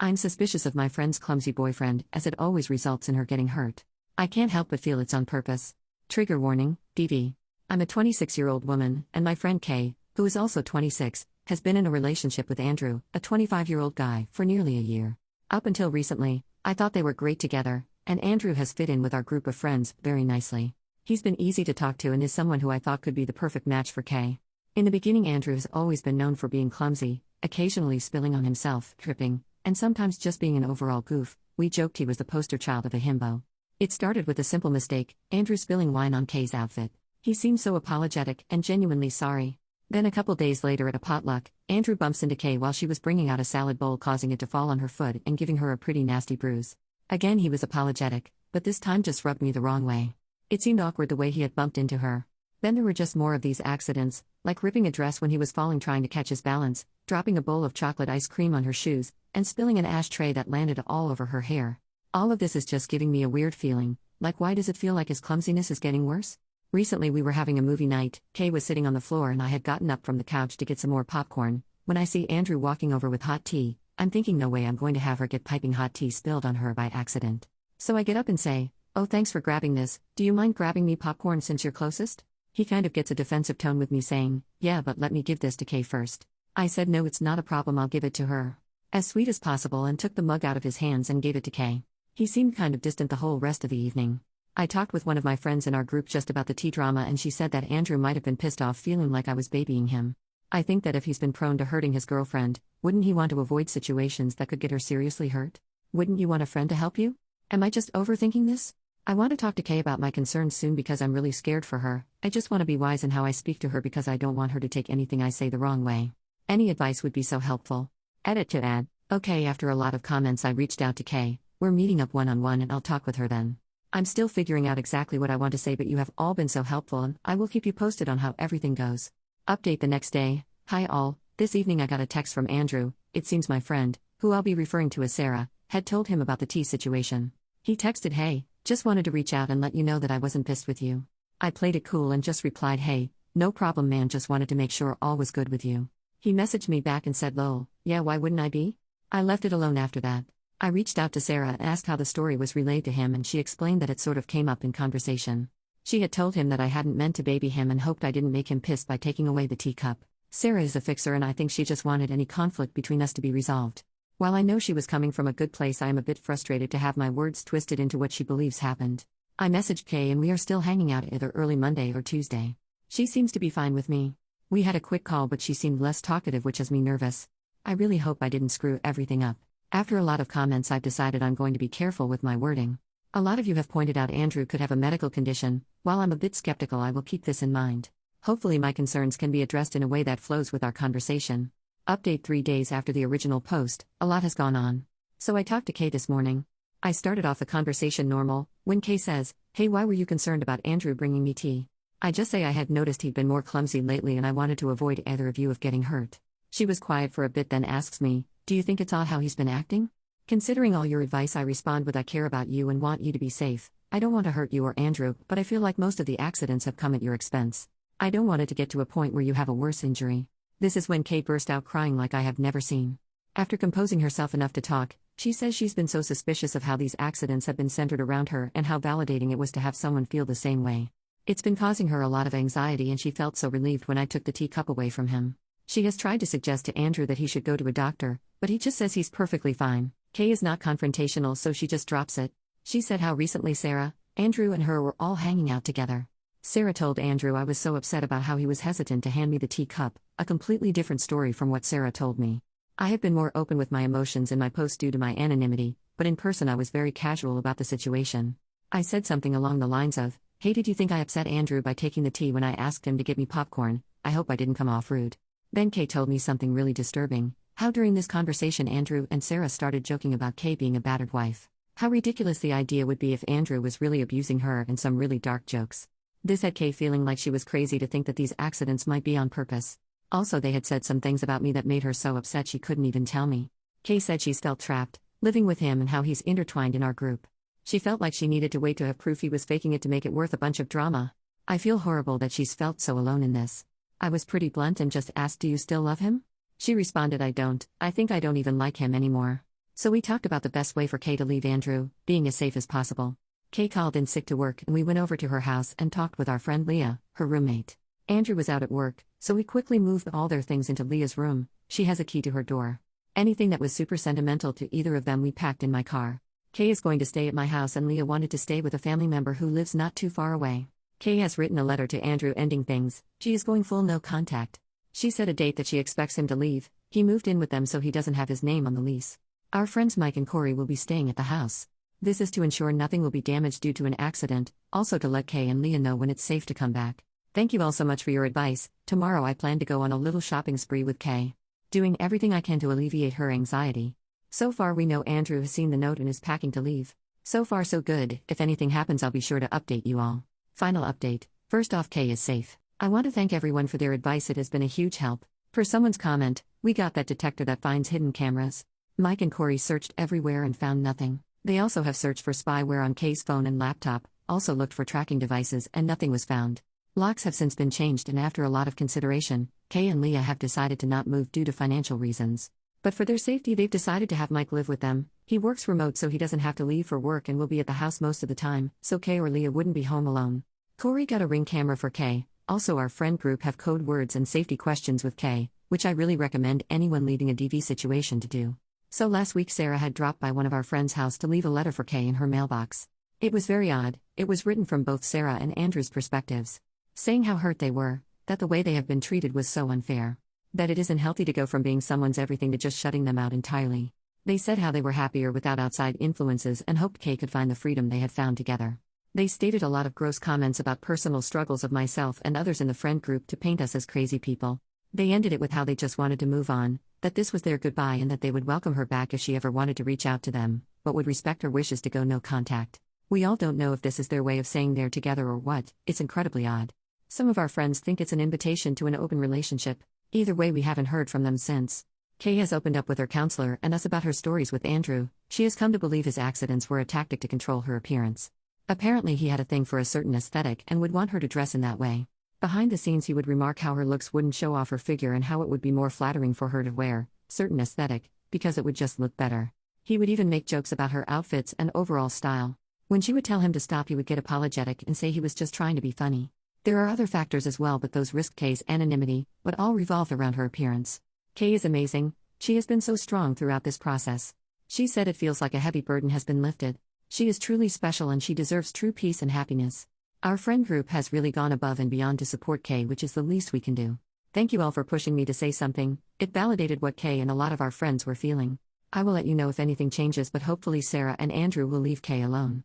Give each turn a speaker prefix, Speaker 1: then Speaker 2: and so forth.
Speaker 1: I'm suspicious of my friend's clumsy boyfriend, as it always results in her getting hurt. I can't help but feel it's on purpose. Trigger warning, DV. I'm a 26-year-old woman, and my friend Kay, who is also 26, has been in a relationship with Andrew, a 25-year-old guy, for nearly a year. Up until recently, I thought they were great together, and Andrew has fit in with our group of friends very nicely. He's been easy to talk to and is someone who I thought could be the perfect match for Kay. In the beginning, Andrew has always been known for being clumsy, occasionally spilling on himself, tripping, and sometimes just being an overall goof. We joked he was the poster child of a himbo. It started with a simple mistake, Andrew spilling wine on Kay's outfit. He seemed so apologetic and genuinely sorry. Then a couple days later at a potluck, Andrew bumps into Kay while she was bringing out a salad bowl, causing it to fall on her foot and giving her a pretty nasty bruise. Again he was apologetic, but this time just rubbed me the wrong way. It seemed awkward the way he had bumped into her. Then there were just more of these accidents, like ripping a dress when he was falling trying to catch his balance, dropping a bowl of chocolate ice cream on her shoes, and spilling an ashtray that landed all over her hair. All of this is just giving me a weird feeling, like why does it feel like his clumsiness is getting worse? Recently we were having a movie night, Kay was sitting on the floor and I had gotten up from the couch to get some more popcorn. When I see Andrew walking over with hot tea, I'm thinking no way I'm going to have her get piping hot tea spilled on her by accident. So I get up and say, "Oh, thanks for grabbing this, do you mind grabbing me popcorn since you're closest?" He kind of gets a defensive tone with me saying, "Yeah, but let me give this to Kay first." I said no, it's not a problem, I'll give it to her. As sweet as possible, and took the mug out of his hands and gave it to Kay. He seemed kind of distant the whole rest of the evening. I talked with one of my friends in our group just about the tea drama, and she said that Andrew might have been pissed off, feeling like I was babying him. I think that if he's been prone to hurting his girlfriend, wouldn't he want to avoid situations that could get her seriously hurt? Wouldn't you want a friend to help you? Am I just overthinking this? I want to talk to Kay about my concerns soon because I'm really scared for her. I just want to be wise in how I speak to her because I don't want her to take anything I say the wrong way. Any advice would be so helpful. Edit to add. Okay, after a lot of comments I reached out to Kay. We're meeting up one-on-one and I'll talk with her then. I'm still figuring out exactly what I want to say, but you have all been so helpful and I will keep you posted on how everything goes. Update the next day. Hi all, this evening I got a text from Andrew. It seems my friend, who I'll be referring to as Sarah, had told him about the tea situation. He texted, "Hey, just wanted to reach out and let you know that I wasn't pissed with you." I played it cool and just replied, "Hey, no problem man, just wanted to make sure all was good with you." He messaged me back and said, "Lol, yeah, why wouldn't I be?" I left it alone after that. I reached out to Sarah and asked how the story was relayed to him, and she explained that it sort of came up in conversation. She had told him that I hadn't meant to baby him and hoped I didn't make him pissed by taking away the teacup. Sarah is a fixer and I think she just wanted any conflict between us to be resolved. While I know she was coming from a good place, I am a bit frustrated to have my words twisted into what she believes happened. I messaged Kay and we are still hanging out either early Monday or Tuesday. She seems to be fine with me. We had a quick call but she seemed less talkative, which has me nervous. I really hope I didn't screw everything up. After a lot of comments I've decided I'm going to be careful with my wording. A lot of you have pointed out Andrew could have a medical condition. While I'm a bit skeptical, I will keep this in mind. Hopefully my concerns can be addressed in a way that flows with our conversation. Update 3 days after the original post, a lot has gone on. So I talked to Kay this morning. I started off the conversation normal, when Kay says, "Hey, why were you concerned about Andrew bringing me tea?" I just say I had noticed he'd been more clumsy lately and I wanted to avoid either of you of getting hurt. She was quiet for a bit, then asks me, "Do you think it's odd how he's been acting?" Considering all your advice, I respond with, "I care about you and want you to be safe. I don't want to hurt you or Andrew, but I feel like most of the accidents have come at your expense. I don't want it to get to a point where you have a worse injury." This is when Kay burst out crying like I have never seen. After composing herself enough to talk, she says she's been so suspicious of how these accidents have been centered around her and how validating it was to have someone feel the same way. It's been causing her a lot of anxiety and she felt so relieved when I took the teacup away from him. She has tried to suggest to Andrew that he should go to a doctor, but he just says he's perfectly fine. Kay is not confrontational, so she just drops it. She said how recently Sarah, Andrew and her were all hanging out together. Sarah told Andrew I was so upset about how he was hesitant to hand me the teacup, a completely different story from what Sarah told me. I have been more open with my emotions in my post due to my anonymity, but in person I was very casual about the situation. I said something along the lines of, "Hey, did you think I upset Andrew by taking the tea when I asked him to get me popcorn? I hope I didn't come off rude." Then Kay told me something really disturbing, how during this conversation Andrew and Sarah started joking about Kay being a battered wife. How ridiculous the idea would be if Andrew was really abusing her, and some really dark jokes. This had Kay feeling like she was crazy to think that these accidents might be on purpose. Also, they had said some things about me that made her so upset she couldn't even tell me. Kay said she's felt trapped, living with him, and how he's intertwined in our group. She felt like she needed to wait to have proof he was faking it to make it worth a bunch of drama. I feel horrible that she's felt so alone in this. I was pretty blunt and just asked, "Do you still love him?" She responded, "I don't. I think I don't even like him anymore." So we talked about the best way for Kay to leave Andrew, being as safe as possible. Kay called in sick to work and we went over to her house and talked with our friend Leah, her roommate. Andrew was out at work, so we quickly moved all their things into Leah's room. She has a key to her door. Anything that was super sentimental to either of them we packed in my car. Kay is going to stay at my house and Leah wanted to stay with a family member who lives not too far away. Kay has written a letter to Andrew ending things. She is going full no contact. She set a date that she expects him to leave. He moved in with them so he doesn't have his name on the lease. Our friends Mike and Corey will be staying at the house. This is to ensure nothing will be damaged due to an accident, also to let Kay and Leah know when it's safe to come back. Thank you all so much for your advice. Tomorrow I plan to go on a little shopping spree with Kay. Doing everything I can to alleviate her anxiety. So far we know Andrew has seen the note and is packing to leave. So far so good. If anything happens I'll be sure to update you all. Final update. First off, Kay is safe. I want to thank everyone for their advice, it has been a huge help. Per someone's comment, we got that detector that finds hidden cameras. Mike and Corey searched everywhere and found nothing. They also have searched for spyware on Kay's phone and laptop, also looked for tracking devices and nothing was found. Locks have since been changed and after a lot of consideration, Kay and Leah have decided to not move due to financial reasons. But for their safety they've decided to have Mike live with them. He works remote so he doesn't have to leave for work and will be at the house most of the time, so Kay or Leah wouldn't be home alone. Corey got a Ring camera for Kay. Also our friend group have code words and safety questions with Kay, which I really recommend anyone leaving a DV situation to do. So last week Sarah had dropped by one of our friends' house to leave a letter for Kay in her mailbox. It was very odd. It was written from both Sarah and Andrew's perspectives, saying how hurt they were, that the way they have been treated was so unfair, that it isn't healthy to go from being someone's everything to just shutting them out entirely. They said how they were happier without outside influences and hoped Kay could find the freedom they had found together. They stated a lot of gross comments about personal struggles of myself and others in the friend group to paint us as crazy people. They ended it with how they just wanted to move on, that this was their goodbye and that they would welcome her back if she ever wanted to reach out to them, but would respect her wishes to go no contact. We all don't know if this is their way of saying they're together or what. It's incredibly odd. Some of our friends think it's an invitation to an open relationship. Either way we haven't heard from them since. Kay has opened up with her counselor and us about her stories with Andrew. She has come to believe his accidents were a tactic to control her appearance. Apparently he had a thing for a certain aesthetic and would want her to dress in that way. Behind the scenes he would remark how her looks wouldn't show off her figure and how it would be more flattering for her to wear certain aesthetic, because it would just look better. He would even make jokes about her outfits and overall style. When she would tell him to stop he would get apologetic and say he was just trying to be funny. There are other factors as well but those risked Kay's anonymity, but all revolved around her appearance. Kay is amazing. She has been so strong throughout this process. She said it feels like a heavy burden has been lifted. She is truly special and she deserves true peace and happiness. Our friend group has really gone above and beyond to support Kay, which is the least we can do. Thank you all for pushing me to say something. It validated what Kay and a lot of our friends were feeling. I will let you know if anything changes but hopefully Sarah and Andrew will leave Kay alone.